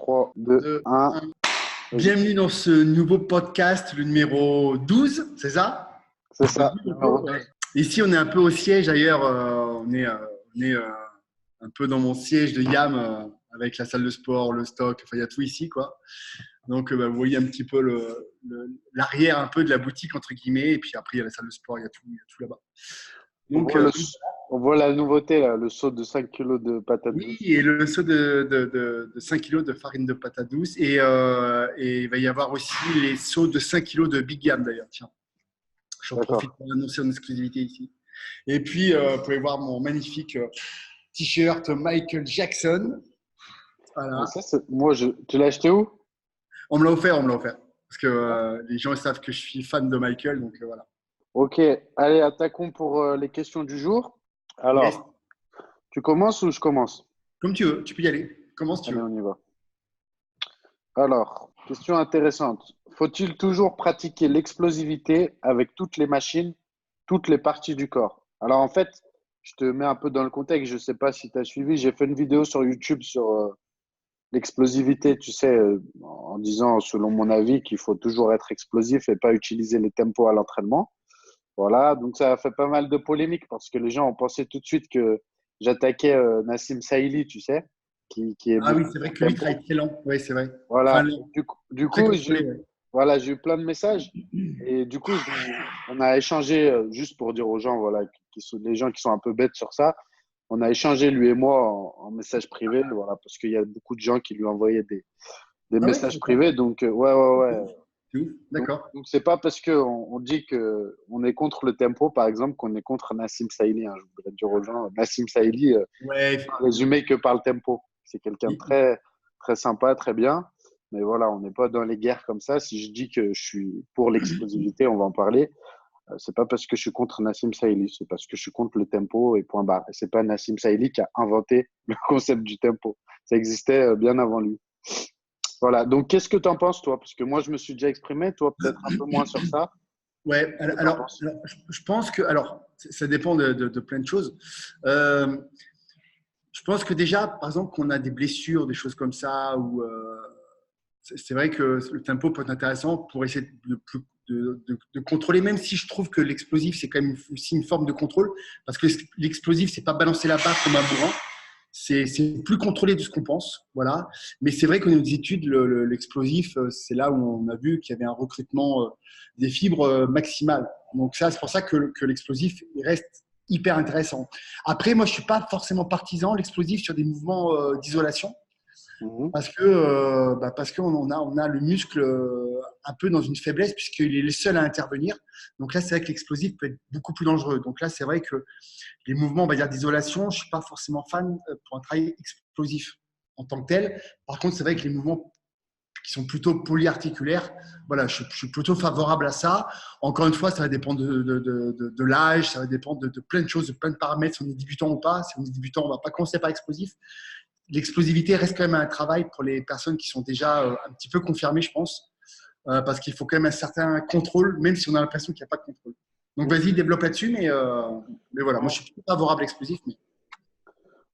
3, 2, 2, 1. 1. Bienvenue dans ce nouveau podcast, le numéro 12, c'est ça? C'est ça. Ouais. Ici, on est un peu au siège. D'ailleurs, on est un peu dans mon siège de YAM avec la salle de sport, le stock. Enfin, il y a tout ici, quoi. Donc, vous voyez un petit peu l'arrière un peu de la boutique, entre guillemets. Et puis après, il y a la salle de sport, il y a tout là-bas. Donc, On voit la nouveauté, là, le saut de 5 kilos de patates oui, douces. et le seau de 5 kilos de farine de patates douces. Et il va y avoir aussi les seaux de 5 kilos de Big Yam, d'ailleurs. Tiens, j'en profite D'accord. pour annoncer en exclusivité ici. Et puis, vous pouvez voir mon magnifique t-shirt Michael Jackson. Mais Voilà. ça, tu l'as acheté où? On me l'a offert, on me l'a offert. Parce que les gens savent que je suis fan de Michael, donc voilà. Ok, allez, attaquons pour les questions du jour. Yes. Alors, tu commences ou je commence? Comme tu veux, tu peux y aller. Comment tu Allez, veux. on y va. Alors, question intéressante. Faut-il toujours pratiquer l'explosivité avec toutes les machines, toutes les parties du corps? Alors, en fait, je te mets un peu dans le contexte. Je ne sais pas si tu as suivi. J'ai fait une vidéo sur YouTube sur l'explosivité, tu sais, en disant, selon mon avis, qu'il faut toujours être explosif et pas utiliser les tempos à l'entraînement. Voilà, donc ça a fait pas mal de polémiques parce que les gens ont pensé tout de suite que j'attaquais Nassim Saïli, tu sais, qui est Ah oui, beaucoup c'est vrai sur que lui tempo. travaille très lent. Oui, c'est vrai. Enfin, Voilà, du très coup, contrôlé. Ouais. voilà, j'ai eu plein de messages et du coup, on a échangé, juste pour dire aux gens, voilà, les gens qui sont un peu bêtes sur ça, on a échangé, lui et moi, en message privé, voilà, parce qu'il y a beaucoup de gens qui lui envoyaient des Ah ouais, messages d'accord. privés. Donc, ouais, ouais, ouais. C'est ouf. D'accord. Donc c'est pas parce qu'on dit qu'on est contre le tempo, par exemple, qu'on est contre Nassim Saïli, hein. Je voudrais dire aux gens, Nassim Saïli, Ouais. résumé que par le tempo. C'est quelqu'un de très, très sympa, très bien. Mais voilà, on n'est pas dans les guerres comme ça. Si je dis que je suis pour l'explosivité, on va en parler. C'est pas parce que je suis contre Nassim Saïli, c'est parce que je suis contre le tempo et point barre. Et c'est pas Nassim Saïli qui a inventé le concept du tempo. Ça existait bien avant lui. Voilà. Donc, qu'est-ce que tu en penses, toi? Parce que moi, je me suis déjà exprimé, toi, peut-être un peu moins sur ça. Ouais, Qu'est-ce que tu en penses? je pense que, alors, ça dépend de plein de choses. Euh, je pense que déjà, par exemple, qu'on a des blessures, des choses comme ça, ou c'est vrai que le tempo peut être intéressant pour essayer de contrôler, même si je trouve que l'explosif, c'est quand même aussi une forme de contrôle, parce que l'explosif, c'est pas balancer la barre comme un bourrin, c'est plus contrôlé de ce qu'on pense, voilà. Mais c'est vrai que dans nos études, l'explosif, c'est là où on a vu qu'il y avait un recrutement des fibres maximales. Donc ça, c'est pour ça que l'explosif il reste hyper intéressant. Après, moi, je suis pas forcément partisan l'explosif sur des mouvements d'isolation. Mhm. Parce qu'on a le muscle un peu dans une faiblesse puisqu'il est le seul à intervenir. Donc là, c'est vrai que l'explosif peut être beaucoup plus dangereux. Donc là, c'est vrai que les mouvements, on va dire, d'isolation, je ne suis pas forcément fan pour un travail explosif en tant que tel. Par contre, c'est vrai que les mouvements qui sont plutôt polyarticulaires, voilà, je suis plutôt favorable à ça. Encore une fois, ça va dépendre de l'âge, ça va dépendre de plein de choses, de plein de paramètres, si on est débutant ou pas. Si on est débutant, on ne va pas commencer par explosif. L'explosivité reste quand même un travail pour les personnes qui sont déjà un petit peu confirmées, je pense, parce qu'il faut quand même un certain contrôle, même si on a l'impression qu'il n'y a pas de contrôle. Donc vas-y, développe là-dessus, mais voilà, moi je suis plutôt favorable à l'explosif. Mais...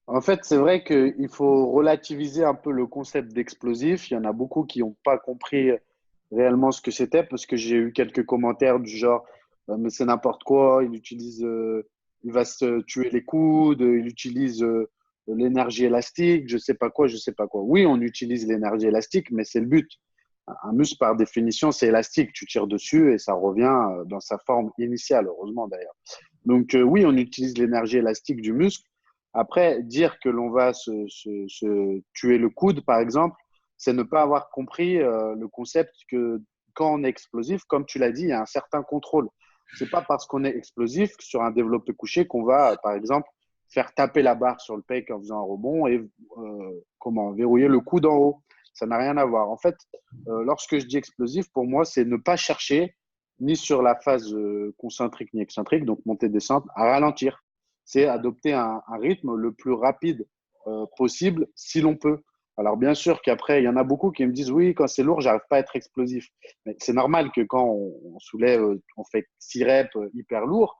En fait, c'est vrai qu'il faut relativiser un peu le concept d'explosif. Il y en a beaucoup qui n'ont pas compris réellement ce que c'était parce que j'ai eu quelques commentaires du genre mais c'est n'importe quoi, il va se tuer les coudes, il utilise l'énergie élastique, je sais pas quoi, je sais pas quoi. Oui, on utilise l'énergie élastique, mais c'est le but. Un muscle, par définition, c'est élastique. Tu tires dessus et ça revient dans sa forme initiale, heureusement d'ailleurs. Donc oui, on utilise l'énergie élastique du muscle. Après, dire que l'on va se tuer le coude, par exemple, c'est ne pas avoir compris le concept que quand on est explosif, comme tu l'as dit, il y a un certain contrôle. C'est pas parce qu'on est explosif sur un développé couché qu'on va, par exemple, faire taper la barre sur le pec en faisant un rebond et verrouiller le coude en haut. Ça n'a rien à voir. En fait, lorsque je dis explosif, pour moi, c'est ne pas chercher ni sur la phase concentrique ni excentrique, donc montée-descente, à ralentir. C'est adopter un rythme le plus rapide possible si l'on peut. Alors bien sûr qu'après, il y en a beaucoup qui me disent oui, quand c'est lourd, j'arrive pas à être explosif. Mais c'est normal que quand on soulève, on fait 6 reps hyper lourds,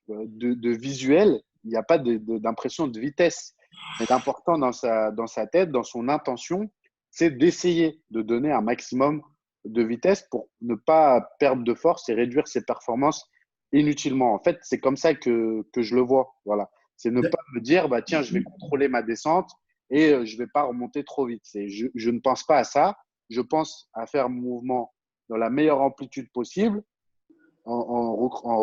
de visuel, il n'y a pas d'impression de vitesse. Mais l'important dans sa tête, dans son intention, c'est d'essayer de donner un maximum de vitesse pour ne pas perdre de force et réduire ses performances inutilement. En fait, c'est comme ça que je le vois. Voilà. C'est ne pas me dire, bah, tiens, je vais contrôler ma descente et je ne vais pas remonter trop vite. Je ne pense pas à ça. Je pense à faire mon mouvement dans la meilleure amplitude possible, en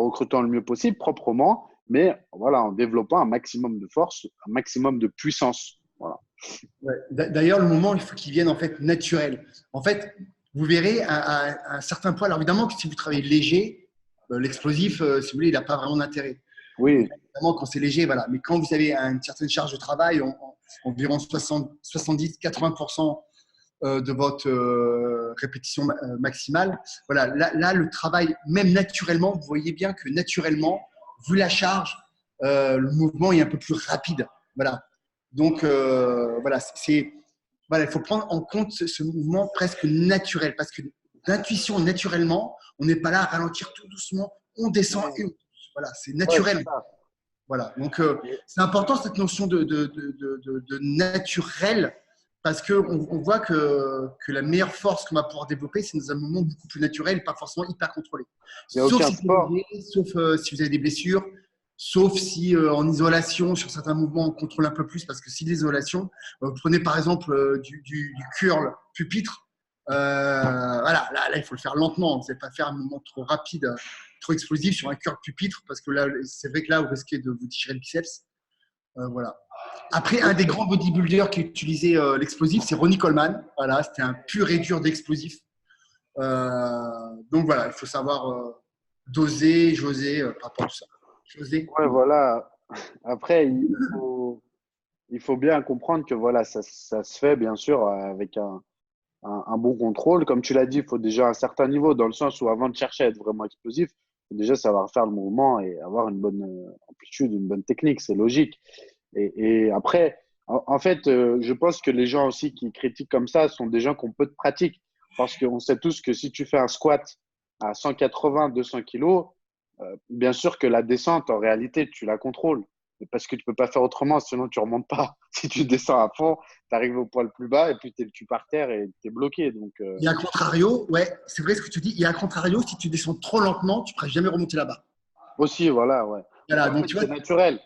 recrutant le mieux possible, proprement, mais voilà, en développant un maximum de force, un maximum de puissance. Voilà. Ouais. D'ailleurs, le mouvement, il faut qu'il vienne en fait naturel. En fait, vous verrez à un certain point. Alors évidemment, que si vous travaillez léger, l'explosif, si vous voulez, il n'a pas vraiment d'intérêt. Donc, Oui, évidemment, quand c'est léger, voilà. Mais quand vous avez une certaine charge de travail, environ 70-80% de votre répétition maximale, voilà. Là, le travail, même naturellement, vous voyez bien que naturellement, vu la charge, le mouvement est un peu plus rapide. Voilà. Donc, voilà, voilà, il faut prendre en compte ce mouvement presque naturel parce que d'intuition, naturellement, on n'est pas là à ralentir tout doucement, on descend ouais, et on pousse. Voilà, c'est ouais, c'est naturel. ça. Voilà, donc Et, c'est important cette notion de naturel parce qu'on voit que la meilleure force qu'on va pouvoir développer, c'est dans un moment beaucoup plus naturel, pas forcément hyper contrôlé. il n'y a Sauf aucun si c'est sport. léger, sauf si vous avez des blessures, sauf si en isolation, sur certains mouvements, on contrôle un peu plus parce que si l'isolation, vous prenez par exemple du curl pupitre, voilà, là, il faut le faire lentement, vous n'allez pas faire un mouvement trop rapide, trop explosif sur un curl pupitre parce que là, c'est vrai que là, vous risquez de vous déchirer le biceps. Voilà. Après, un des grands bodybuilders qui utilisait l'explosif, c'est Ronnie Coleman. Voilà, c'était un pur et dur d'explosif. Donc voilà, il faut savoir doser, joser par rapport à tout ça. Joser. Ouais, voilà. Après, il faut bien comprendre que voilà, ça se fait bien sûr avec un bon contrôle. Comme tu l'as dit, il faut déjà un certain niveau, dans le sens où avant de chercher à être vraiment explosif, il faut déjà savoir faire le mouvement et avoir une bonne amplitude, une bonne technique. C'est logique. Et après, en fait, je pense que les gens aussi qui critiquent comme ça sont des gens qui ont peu de pratique. Parce qu'on sait tous que si tu fais un squat à 180, 200 kilos, bien sûr que la descente, en réalité, tu la contrôles. Parce que tu peux pas faire autrement, sinon tu remontes pas. Si tu descends à fond, tu arrives au poil plus bas et puis tu par terre et tu es bloqué. Donc, Il y a un contrario, ouais, c'est vrai ce que tu dis. Il y a un contrario, si tu descends trop lentement, tu ne pourras jamais remonter là-bas. aussi, voilà, ouais. Donc, Voilà, en donc fait, tu vois, c'est naturel.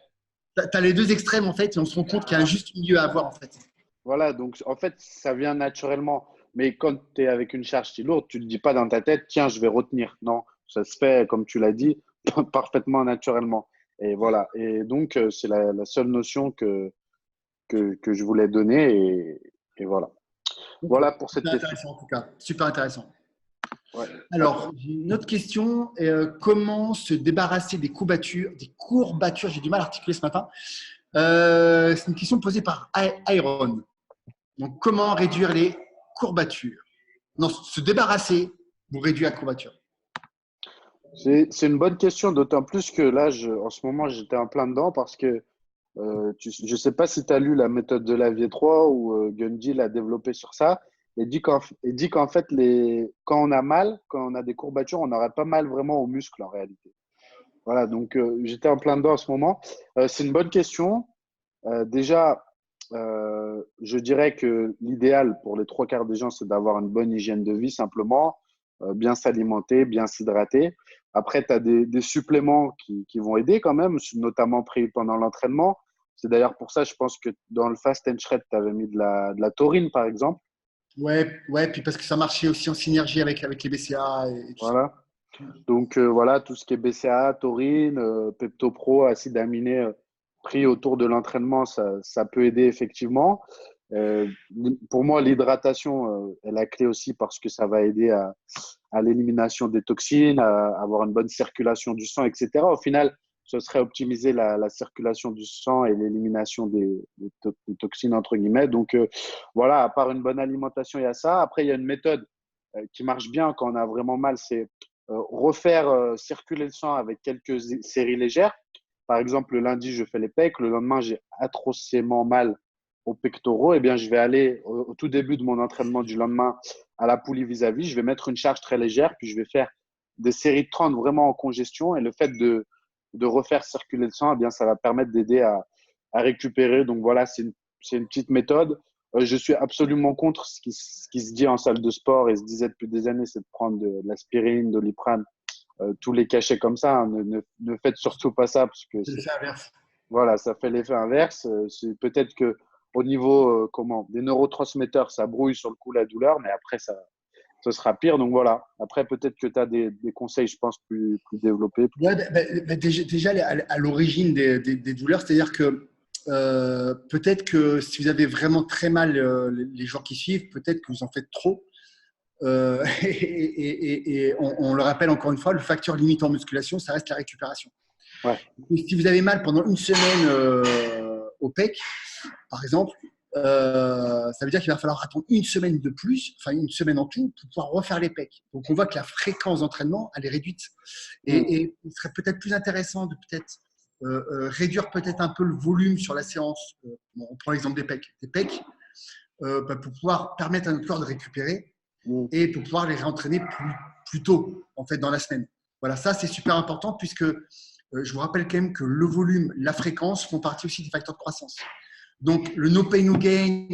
tu as les deux extrêmes en fait, et on se rend compte qu'il y a un juste milieu à avoir en fait. Voilà, donc en fait, ça vient naturellement. Mais quand tu es avec une charge si lourde, tu ne te dis pas dans ta tête, tiens, je vais retenir. Non, ça se fait, comme tu l'as dit, parfaitement naturellement. Et voilà. Et donc, c'est la seule notion que je voulais donner. Et voilà. Ok, Voilà pour cette super question. intéressant en tout cas, super intéressant. Ouais. Alors, j'ai une autre question. Comment se débarrasser des courbatures, j'ai du mal à articuler ce matin. C'est une question posée par Iron. Donc, comment réduire les courbatures? Non, se débarrasser pour réduire la courbature. C'est une bonne question, d'autant plus que là, en ce moment, j'étais en plein dedans parce que je ne sais pas si tu as lu la méthode de la V3 ou Gundy l'a développé sur ça. Il dit qu'en fait, quand on a mal, quand on a des courbatures, on n'aurait pas mal vraiment aux muscles en réalité. Voilà, donc j'étais en plein dedans en ce moment. C'est une bonne question. Déjà, je dirais que l'idéal pour les trois quarts des gens, c'est d'avoir une bonne hygiène de vie simplement, bien s'alimenter, bien s'hydrater. Après, tu as des suppléments qui vont aider quand même, notamment pris pendant l'entraînement. C'est d'ailleurs pour ça, je pense que dans le Fast and Shred, tu avais mis de la taurine, par exemple. Ouais, ouais, puis parce que ça marchait aussi en synergie avec les BCA et tout ça. Voilà. Donc voilà, tout ce qui est BCAA, taurine, Pepto-Pro, acide aminé pris autour de l'entraînement, ça peut aider effectivement. Euh, pour moi, l'hydratation est la clé aussi parce que ça va aider à l'élimination des toxines, à avoir une bonne circulation du sang, etc. Au final, ce serait optimiser la circulation du sang et l'élimination des toxines, entre guillemets. Donc voilà, à part une bonne alimentation, il y a ça. Après, il y a une méthode qui marche bien quand on a vraiment mal, c'est refaire circuler le sang avec quelques séries légères. Par exemple, le lundi, je fais les pecs. Le lendemain, j'ai atrocement mal aux pectoraux. Eh bien, je vais aller au tout début de mon entraînement du lendemain à la poulie vis-à-vis. Je vais mettre une charge très légère, puis je vais faire des séries de 30 vraiment en congestion. Et le fait de refaire circuler le sang, eh bien, ça va permettre d'aider à récupérer. Donc voilà, c'est une petite méthode. Je suis absolument contre ce qui se dit en salle de sport et se disait depuis des années, c'est de prendre de l'aspirine, de Doliprane, tous les cachets comme ça. Hein. Ne faites surtout pas ça parce que C'est l'effet inverse. voilà, ça fait l'effet inverse. C'est peut-être que au niveau des neurotransmetteurs, ça brouille sur le coup la douleur, mais après, ça sera pire. Donc voilà. Après, peut-être que tu as des conseils, je pense, plus développés. Ouais, déjà, à l'origine des douleurs, c'est-à-dire que peut-être que si vous avez vraiment très mal les jours qui suivent, peut-être que vous en faites trop. Et on le rappelle encore une fois, le facteur limite en musculation, ça reste la récupération. Ouais. Et si vous avez mal pendant une semaine au pec, par exemple, ça veut dire qu'il va falloir attendre une semaine de plus, enfin une semaine en tout, pour pouvoir refaire les pecs. Donc on voit que la fréquence d'entraînement, elle est réduite. Et il serait peut-être plus intéressant de peut-être réduire peut-être un peu le volume sur la séance. Bon, on prend l'exemple des pecs. Des pecs, pour pouvoir permettre à notre corps de récupérer et pour pouvoir les réentraîner plus tôt, en fait, dans la semaine. Voilà, ça c'est super important puisque je vous rappelle quand même que le volume, la fréquence font partie aussi des facteurs de croissance. Donc, le no pain, no gain,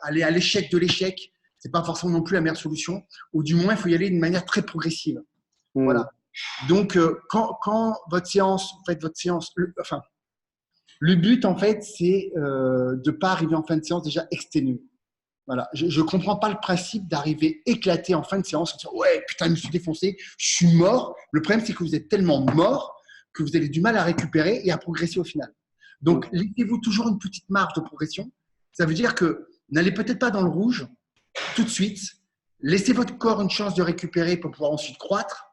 aller à l'échec de l'échec, ce n'est pas forcément non plus la meilleure solution. Ou du moins, il faut y aller d'une manière très progressive. Voilà. Donc, quand votre séance, en fait, le but, en fait, c'est de ne pas arriver en fin de séance déjà exténué. Voilà. Je ne comprends pas le principe d'arriver éclaté en fin de séance en disant « Ouais, putain, je me suis défoncé, je suis mort ». Le problème, c'est que vous êtes tellement mort que vous avez du mal à récupérer et à progresser au final. Donc, laissez-vous toujours une petite marge de progression. Ça veut dire que n'allez peut-être pas dans le rouge tout de suite. Laissez votre corps une chance de récupérer pour pouvoir ensuite croître.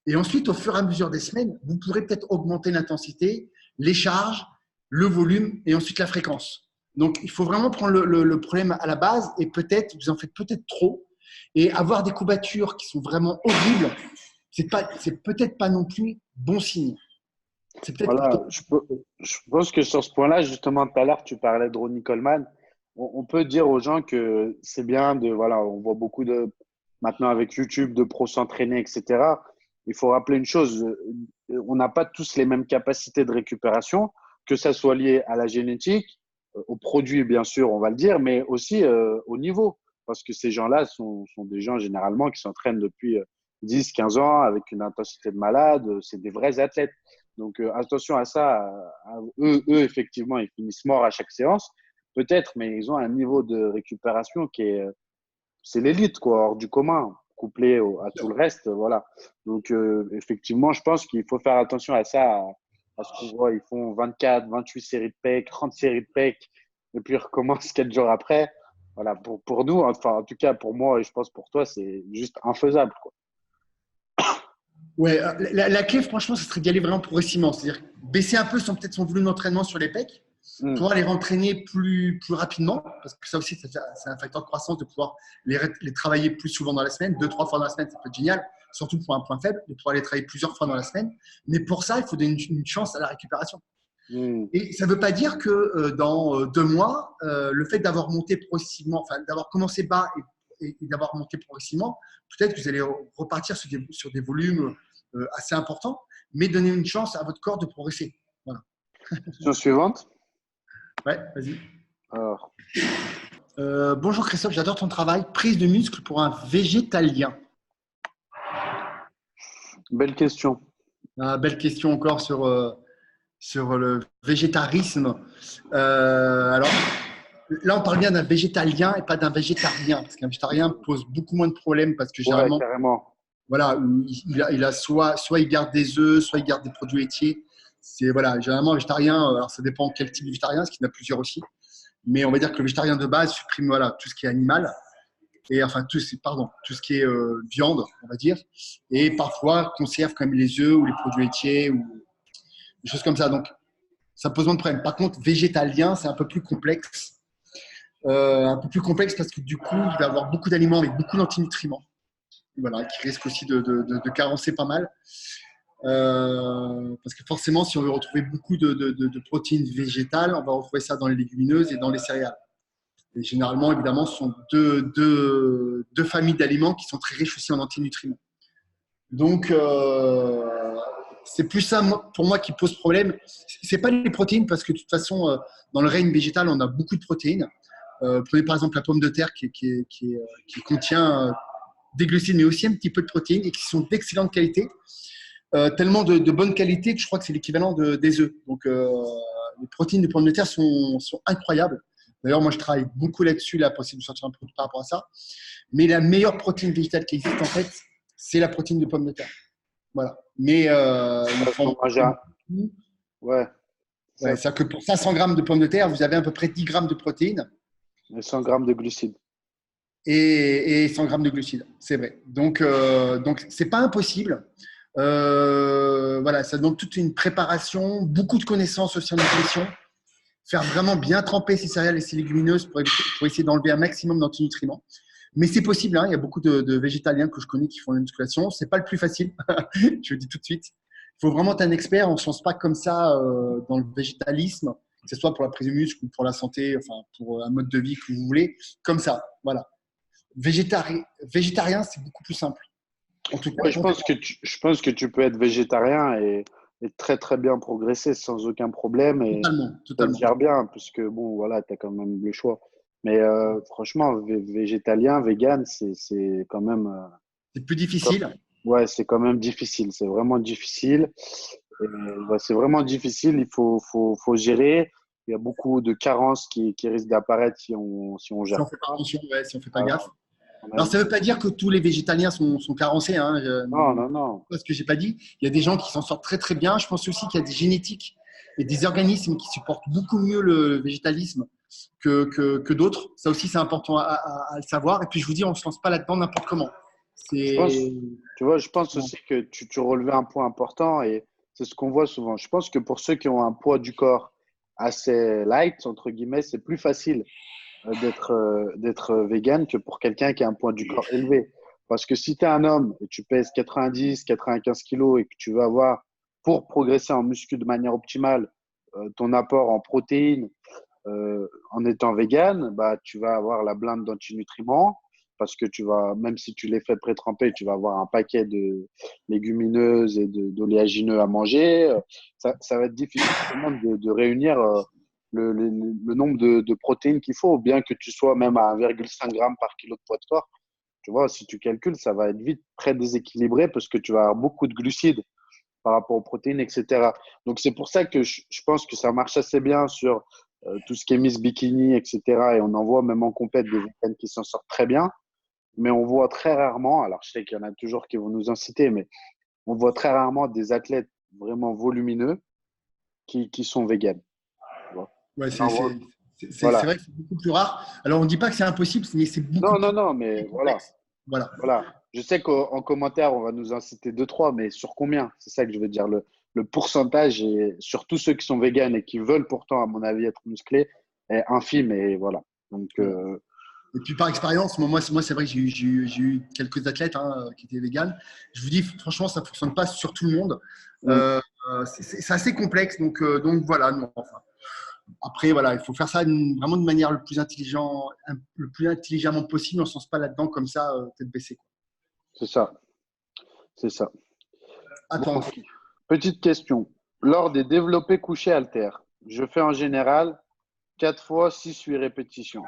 Et ensuite, au fur et à mesure des semaines, vous pourrez peut-être augmenter l'intensité, les charges, le volume et ensuite la fréquence. Donc, il faut vraiment prendre le problème à la base et peut-être, vous en faites peut-être trop. Et avoir des courbatures qui sont vraiment horribles, c'est peut-être pas non plus bon signe. Voilà, je pense que sur ce point-là, justement, tout à l'heure, tu parlais de Ronnie Coleman. On peut dire aux gens que c'est bien voilà, on voit beaucoup maintenant avec YouTube, de pros s'entraîner, etc. Il faut rappeler une chose, on n'a pas tous les mêmes capacités de récupération, que ça soit lié à la génétique, aux produits, bien sûr, on va le dire, mais aussi au niveau. Parce que ces gens-là sont des gens généralement qui s'entraînent depuis 10, 15 ans avec une intensité de malade. C'est des vrais athlètes. Donc, attention à ça. Eux, effectivement, ils finissent morts à chaque séance, peut-être, mais ils ont un niveau de récupération c'est l'élite, quoi, hors du commun, couplé à tout le reste. Voilà. Donc, effectivement, je pense qu'il faut faire attention à ça, à ce qu'on voit. Ils font 24, 28 séries de pecs, 30 séries de pecs, et puis ils recommencent 4 jours après. Voilà, pour nous, enfin, en tout cas, pour moi, et je pense pour toi, c'est juste infaisable, quoi. Ouais, la clé, franchement, ce serait d'y aller vraiment progressivement. C'est-à-dire baisser un peu peut-être son volume d'entraînement sur les pecs pour aller rentraîner plus rapidement. Parce que ça aussi, c'est un facteur de croissance de pouvoir les travailler plus souvent dans la semaine. 2-3 fois dans la semaine, ça peut être génial. Surtout pour un point faible, de pouvoir les travailler plusieurs fois dans la semaine. Mais pour ça, il faut donner une chance à la récupération. Et ça ne veut pas dire que dans 2 mois, le fait d'avoir monté progressivement, enfin d'avoir commencé bas et d'avoir monté progressivement, peut-être que vous allez repartir sur des volumes assez importants, mais donner une chance à votre corps de progresser. Voilà. Question suivante. Ouais, vas-y. Alors. Bonjour Christophe, j'adore ton travail. Prise de muscle pour un végétalien. Belle question. Belle question encore sur le végétarisme. Alors, là, on parle bien d'un végétalien et pas d'un végétarien, parce qu'un végétarien pose beaucoup moins de problèmes parce que généralement, voilà, il a soit il garde des œufs, soit il garde des produits laitiers. C'est voilà, généralement un végétarien. Alors ça dépend quel type de végétarien, parce qu'il y en a plusieurs aussi. Mais on va dire que le végétarien de base supprime tout ce qui est animal et enfin tout ce qui est viande, on va dire, et parfois conserve quand même les œufs ou les produits laitiers ou des choses comme ça. Donc ça pose moins de problèmes. Par contre, végétalien, c'est un peu plus complexe. Parce que du coup, il va y avoir beaucoup d'aliments avec beaucoup d'antinutriments, voilà, qui risquent aussi de carencer pas mal. Parce que forcément, si on veut retrouver beaucoup de protéines végétales, on va retrouver ça dans les légumineuses et dans les céréales. Et généralement, évidemment, ce sont deux familles d'aliments qui sont très riches aussi en antinutriments. Donc, c'est plus ça, pour moi, qui pose problème. Ce n'est pas les protéines, parce que de toute façon, dans le règne végétal, on a beaucoup de protéines. Prenez par exemple la pomme de terre qui contient des glucides, mais aussi un petit peu de protéines et qui sont d'excellente qualité. Tellement de bonne qualité que je crois que c'est l'équivalent des œufs. Donc, les protéines de pommes de terre sont incroyables. D'ailleurs, moi, je travaille beaucoup là-dessus, là, pour essayer de sortir un produit par rapport à ça. Mais la meilleure protéine végétale qui existe, en fait, c'est la protéine de pommes de terre. Voilà. Mais il faut en manger beaucoup. Ouais. Ouais, c'est-à-dire que pour 500 grammes de pommes de terre, vous avez à peu près 10 grammes de protéines. Et 100 grammes de glucides. Et 100 grammes de glucides, c'est vrai. Donc ce n'est pas impossible. Voilà, ça demande toute une préparation, beaucoup de connaissances aussi en nutrition. Faire vraiment bien tremper ces céréales et ces légumineuses pour essayer d'enlever un maximum d'antinutriments. Mais c'est possible, hein. Il y a beaucoup de végétaliens que je connais qui font la musculation. Ce n'est pas le plus facile, je le dis tout de suite. Il faut vraiment être un expert. On ne se lance pas comme ça dans le végétalisme, que ce soit pour la prise de muscle ou pour la santé, enfin pour un mode de vie que vous voulez, comme ça. Voilà. Végétarien, c'est beaucoup plus simple. En tout cas, ouais, je pense que tu peux être végétarien et très très bien progresser sans aucun problème et te dire bien, puisque bon, voilà, tu as quand même le choix. Mais franchement, végétalien, vegan, c'est quand même. C'est plus difficile. Ouais, c'est quand même difficile. C'est vraiment difficile. Ouais, c'est vraiment difficile. Il faut gérer. Il y a beaucoup de carences qui risquent d'apparaître si on gère. Si on fait pas attention, ouais, si on fait pas gaffe. Alors, ça ne veut pas dire que tous les végétaliens sont carencés. Hein. Non. Ce que je n'ai pas dit. Il y a des gens qui s'en sortent très, très bien. Je pense aussi qu'il y a des génétiques et des organismes qui supportent beaucoup mieux le végétalisme que d'autres. Ça aussi, c'est important à le savoir. Et puis, je vous dis, on ne se lance pas là-dedans n'importe comment. Je pense aussi que tu relevais un point important et c'est ce qu'on voit souvent. Je pense que pour ceux qui ont un poids du corps assez light, entre guillemets, c'est plus facile d'être vegan que pour quelqu'un qui a un poids du corps élevé. Parce que si tu es un homme et tu pèses 90, 95 kilos et que tu veux avoir, pour progresser en muscu de manière optimale, ton apport en protéines en étant vegan, bah, tu vas avoir la blinde d'antinutriments parce que même si tu les fais pré-tremper, tu vas avoir un paquet de légumineuses et d'oléagineux à manger. Ça va être difficile de réunir le nombre de protéines qu'il faut, bien que tu sois même à 1,5 g par kilo de poids de corps. Tu vois, si tu calcules, ça va être vite très déséquilibré parce que tu vas avoir beaucoup de glucides par rapport aux protéines, etc. Donc, c'est pour ça que je pense que ça marche assez bien sur tout ce qui est Miss Bikini, etc. Et on en voit même en compète des véganes qui s'en sortent très bien. Mais on voit très rarement, alors je sais qu'il y en a toujours qui vont nous inciter, mais on voit très rarement des athlètes vraiment volumineux qui sont véganes. Ouais, c'est vrai que c'est beaucoup plus rare. Alors, on ne dit pas que c'est impossible, mais c'est beaucoup plus Non, mais voilà. Je sais qu'en commentaire, on va nous inciter 2-3, mais sur combien? C'est ça que je veux dire. Le pourcentage, et surtout ceux qui sont véganes et qui veulent pourtant, à mon avis, être musclés, est infime. Et voilà. Donc, Et puis par expérience, moi c'est vrai que j'ai eu quelques athlètes qui étaient véganes. Je vous dis, franchement, ça ne fonctionne pas sur tout le monde. C'est assez complexe. Donc voilà. Enfin, après, voilà, il faut faire ça vraiment de manière le plus intelligemment possible. On ne se lance pas là-dedans comme ça, tête baissée. Quoi. C'est ça. Attends. Bon, petite question. Lors des développés couchés haltères, je fais en général 4 fois 6-8 répétitions.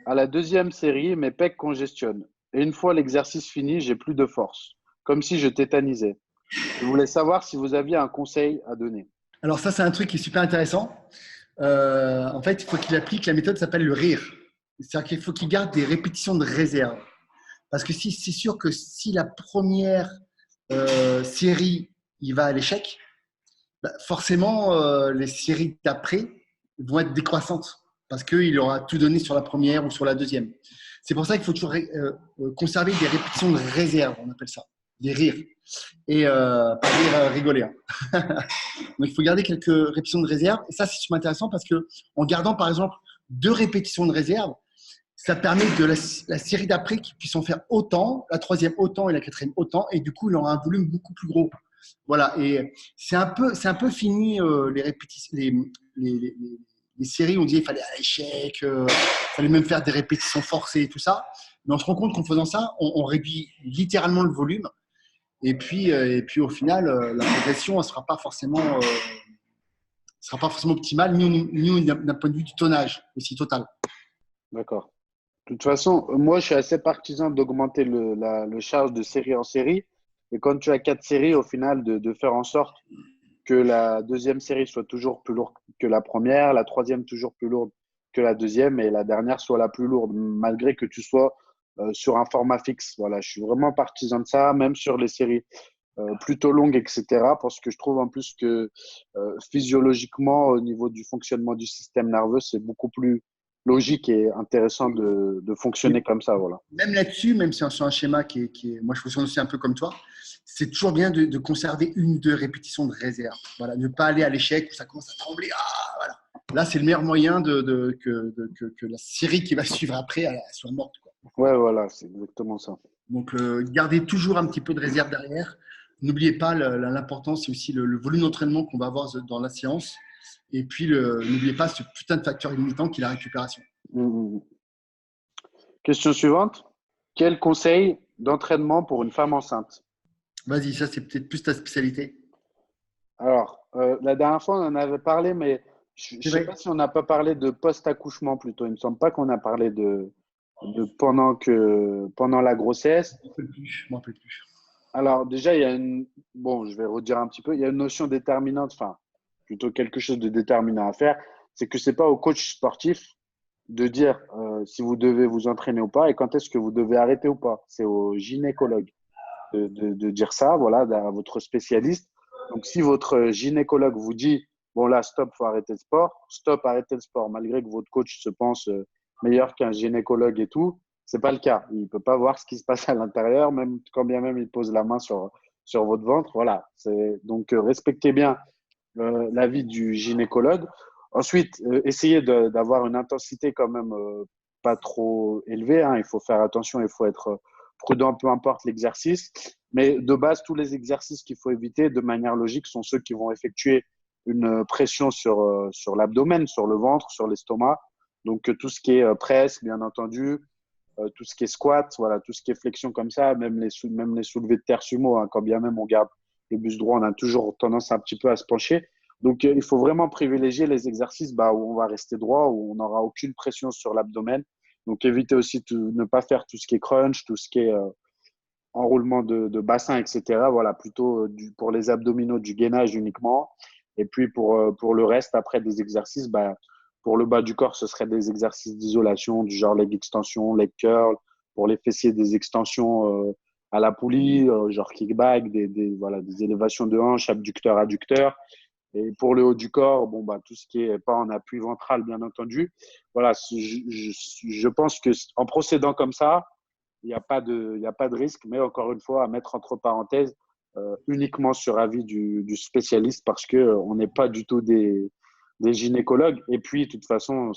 À la deuxième série, mes pecs congestionnent. Et une fois l'exercice fini, j'ai plus de force, comme si je tétanisais. Je voulais savoir si vous aviez un conseil à donner. Alors ça, c'est un truc qui est super intéressant. En fait, il faut qu'il applique, la méthode s'appelle le rire. C'est-à-dire qu'il faut qu'il garde des répétitions de réserve. Parce que c'est sûr que si la première série, il va à l'échec, bah, forcément, les séries d'après vont être décroissantes parce qu'il aura tout donné sur la première ou sur la deuxième. C'est pour ça qu'il faut toujours conserver des répétitions de réserve, on appelle ça, des rires. Et pas rire rigoler. Hein. Donc, il faut garder quelques répétitions de réserve. Et ça, c'est super intéressant parce qu'en gardant, par exemple, 2 répétitions de réserve, ça permet de la série d'après qu'ils puissent en faire autant, la troisième autant et la quatrième autant. Et du coup, il aura un volume beaucoup plus gros. Voilà. Et c'est un peu fini les répétitions, les séries où on disait qu'il fallait à l'échec, il fallait même faire des répétitions forcées et tout ça. Mais on se rend compte qu'en faisant ça, on réduit littéralement le volume. Et puis au final, la progression ne sera pas forcément optimale, ni d'un point de vue du tonnage aussi total. D'accord. De toute façon, moi, je suis assez partisan d'augmenter le charge de série en série. Et quand tu as 4 séries, au final, de faire en sorte que la deuxième série soit toujours plus lourde que la première, la troisième toujours plus lourde que la deuxième et la dernière soit la plus lourde, malgré que tu sois sur un format fixe. Voilà, je suis vraiment partisan de ça, même sur les séries plutôt longues, etc. Parce que je trouve en plus que physiologiquement, au niveau du fonctionnement du système nerveux, c'est beaucoup plus logique et intéressant de fonctionner comme ça. Voilà. Même là-dessus, même si c'est un schéma moi je fonctionne aussi un peu comme toi, c'est toujours bien de conserver une ou deux répétitions de réserve. Voilà, ne pas aller à l'échec où ça commence à trembler. Ah, voilà. Là, c'est le meilleur moyen que la série qui va suivre après elle soit morte, quoi. Ouais, voilà, c'est exactement ça. Donc, gardez toujours un petit peu de réserve derrière. N'oubliez pas l'important, c'est aussi le volume d'entraînement qu'on va avoir dans la séance. Et puis, n'oubliez pas ce putain de facteur limitant qui est la récupération. Mmh. Question suivante. Quel conseil d'entraînement pour une femme enceinte? Vas-y, ça, c'est peut-être plus ta spécialité. Alors, la dernière fois, on en avait parlé, mais je ne C'est sais vrai. pas si on n'a pas parlé de post-accouchement plutôt. Il ne me semble pas qu'on a parlé de pendant la grossesse. Je m'en rappelle plus. Alors, déjà, il y a bon, je vais redire un petit peu, il y a une notion déterminante, enfin, plutôt quelque chose de déterminant à faire, c'est que ce n'est pas au coach sportif de dire si vous devez vous entraîner ou pas et quand est-ce que vous devez arrêter ou pas. C'est au gynécologue de dire ça, voilà, à votre spécialiste. Donc, si votre gynécologue vous dit, bon là, stop, faut arrêter le sport, stop, arrêtez le sport, malgré que votre coach se pense meilleur qu'un gynécologue et tout, c'est pas le cas. Il ne peut pas voir ce qui se passe à l'intérieur, même quand bien même il pose la main sur votre ventre. Voilà. Donc, respectez bien l'avis du gynécologue. Ensuite, essayez d'avoir une intensité quand même pas trop élevée, hein. Il faut faire attention, il faut être prudent, peu importe l'exercice. Mais de base, tous les exercices qu'il faut éviter de manière logique sont ceux qui vont effectuer une pression sur l'abdomen, sur le ventre, sur l'estomac. Donc, tout ce qui est presse, bien entendu, tout ce qui est squat, voilà, tout ce qui est flexion comme ça, même les soulevés de terre sumo, hein, quand bien même on garde le buste droit, on a toujours tendance un petit peu à se pencher. Donc, il faut vraiment privilégier les exercices où on va rester droit, où on n'aura aucune pression sur l'abdomen. Donc, évitez aussi de ne pas faire tout ce qui est crunch, tout ce qui est enroulement de bassin, etc. Voilà, plutôt pour les abdominaux, du gainage uniquement. Et puis, pour le reste, après des exercices, pour le bas du corps, ce serait des exercices d'isolation, du genre leg extension, leg curl. Pour les fessiers, des extensions à la poulie, genre kickback, voilà, des élévations de hanches, abducteur, adducteur. Et pour le haut du corps, bon, tout ce qui est pas en appui ventral, bien entendu. Voilà, je pense qu'en procédant comme ça, il n'y a pas de risque, mais encore une fois, à mettre entre parenthèses, uniquement sur avis du spécialiste parce qu'on n'est pas du tout des gynécologues. Et puis, de toute façon,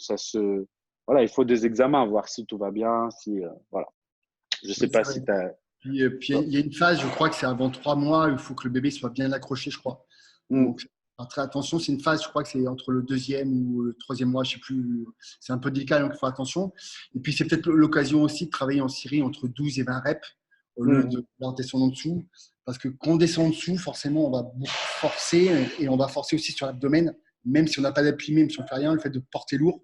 voilà, il faut des examens, voir si tout va bien. Voilà. Je ne sais pas si tu as. Puis, il y a une phase, je crois que c'est avant 3 mois, il faut que le bébé soit bien accroché, je crois. Donc, très attention, c'est une phase, je crois que c'est entre le 2e ou le 3e mois, je ne sais plus. C'est un peu délicat, donc il faut attention. Et puis, c'est peut-être l'occasion aussi de travailler en série entre 12 et 20 reps au lieu de descendre en dessous. Parce que quand on descend en dessous, forcément, on va beaucoup forcer et on va forcer aussi sur l'abdomen, même si on n'a pas d'appui, même si on ne fait rien, le fait de porter lourd,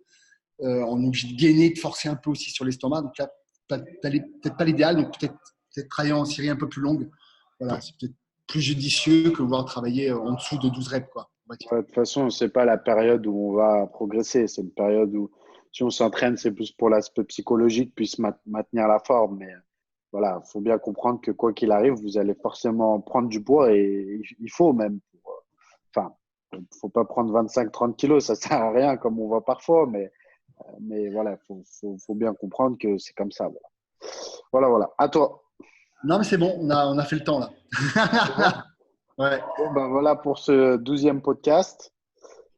on est obligé de gainer, de forcer un peu aussi sur l'estomac. Donc là, peut-être pas l'idéal, donc peut-être travailler en série un peu plus longue. Voilà, c'est peut-être plus judicieux que voir travailler en dessous de 12 reps, quoi. Ouais, de toute façon, ce n'est pas la période où on va progresser. C'est une période où, si on s'entraîne, c'est plus pour l'aspect psychologique, puis maintenir la forme. Mais voilà, il faut bien comprendre que quoi qu'il arrive, vous allez forcément prendre du poids et il faut même. Enfin, il ne faut pas prendre 25-30 kilos, ça ne sert à rien comme on voit parfois. Mais voilà, il faut bien comprendre que c'est comme ça. Voilà. À toi. Non, mais c'est bon, on a fait le temps là. Ouais. Bon, voilà pour ce 12e podcast.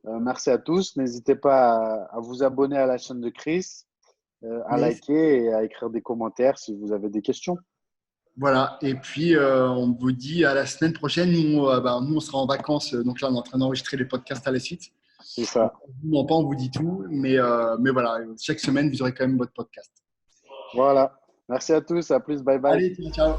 Merci à tous. N'hésitez pas à vous abonner à la chaîne de Chris, à liker et à écrire des commentaires si vous avez des questions. Voilà. Et puis, on vous dit à la semaine prochaine. Nous, on sera en vacances. Donc là, on est en train d'enregistrer les podcasts à la suite. C'est ça. Non, pas on vous dit tout. Mais voilà, chaque semaine, vous aurez quand même votre podcast. Voilà. Merci à tous. À plus. Bye bye. Allez, ciao.